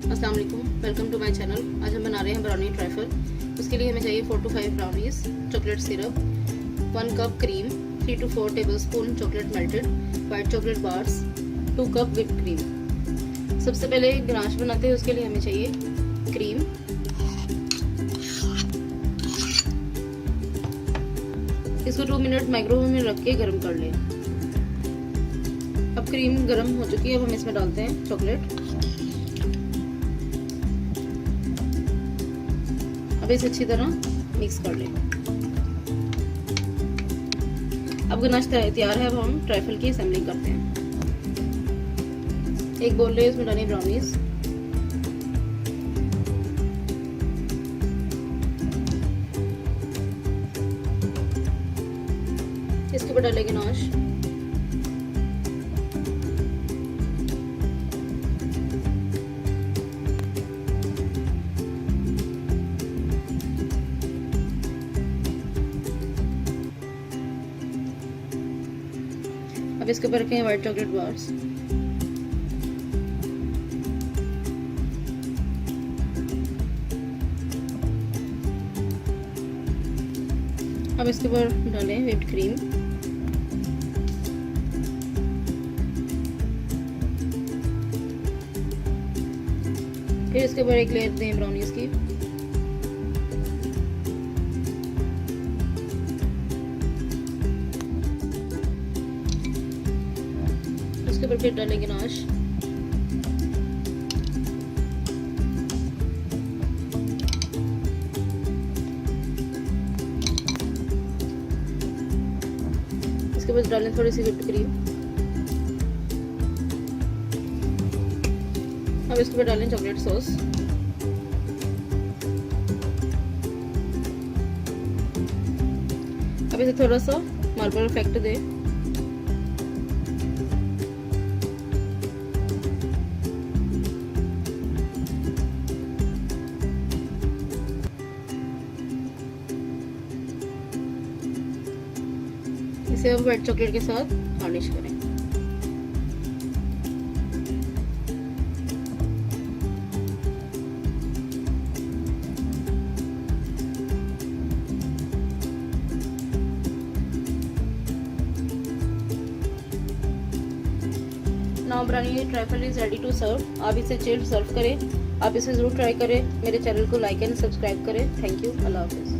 अस्सलाम वालेकुम, welcome to my channel. आज हम बना रहे हैं ब्राउनी ट्राइफल। उसके लिए हमें चाहिए 4 to 5 brownies, chocolate syrup, 1 cup cream, 3 to 4 tablespoon chocolate melted, white chocolate bars, 2 cup whip cream. सबसे पहले गनाश बनाते हैं। उसके लिए हमें चाहिए क्रीम, इसको 2 मिनट माइक्रोवेव में रख के गर्म कर लें। अब क्रीम गर्म हो चुकी है, अब हम इसमें डालते हैं चॉकलेट। अब इसे अच्छी तरह मिक्स कर लें। अब गनाश तैयार है। अब हम ट्राइफल की असेंबलिंग करते हैं। एक बोल ले, उसमें डालें ब्राउनीज, इसके ऊपर डालें गनाश, अब इसके ऊपर रखें व्हाइट चॉकलेट बार्स, अब इसके ऊपर डालें व्हिप्ड क्रीम, फिर इसके ऊपर एक लेयर दें ब्राउनीज की, उसके ऊपर फिर डालें गनाश, इसके बाद डालें थोड़ी सी व्हिप्ड क्रीम, अब इसके ऊपर डालें चॉकलेट सॉस, अब इसे थोड़ा सा मार्बल इफेक्ट दें। इसे अब व्हाइट चॉकलेट के साथ गार्निश करें। Now brownie trifle is ready to serve. आप इसे चिल्ड सर्व करें। आप इसे जरूर ट्राई करें। मेरे चैनल को लाइक एंड सब्सक्राइब करें। Thank you. अल्लाह हाफिज़।